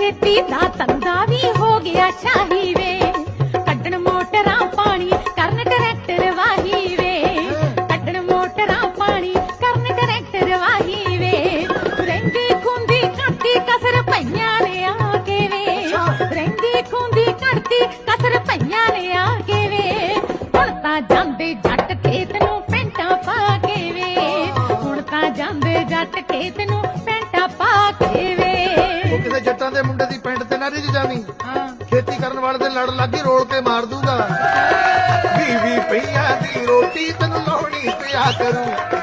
खेती दा धंधा भी हो गया शाही वे कड्डण मोटरां पानी करन ट्रैक्टर वाही वे कड्डण मोटरां पानी करन ट्रैक्टर वाही वे रहिंदी खूंदी घटदी कसर पईयां ने आके वे रहिंदी खूंदी घटदी कसर पईयां ने आके वे हुण तां जांदे जट खेत नूं पैंटां पा के वे हुण तां जांदे जट खेत नूं पैंटां पा के वे ਉਹ ਕਿਸੇ ਜੱਟਾਂ ਦੇ ਮੁੰਡੇ ਦੀ ਪਿੰਡ ਤੇ ਨਾ ਰਿਝ ਜਾਵੀਂ ਖੇਤੀ ਕਰਨ ਵਾਲੇ ਦੇ ਲੜ ਲੱਗੀ ਰੋਲ ਕੇ ਮਾਰ ਦੂਗਾ 20 ਪਈਆਂ ਦੀ ਰੋਟੀ ਤੈਨੂੰ ਲਾਉਣੀ ਪਿਆ ਕਰੂ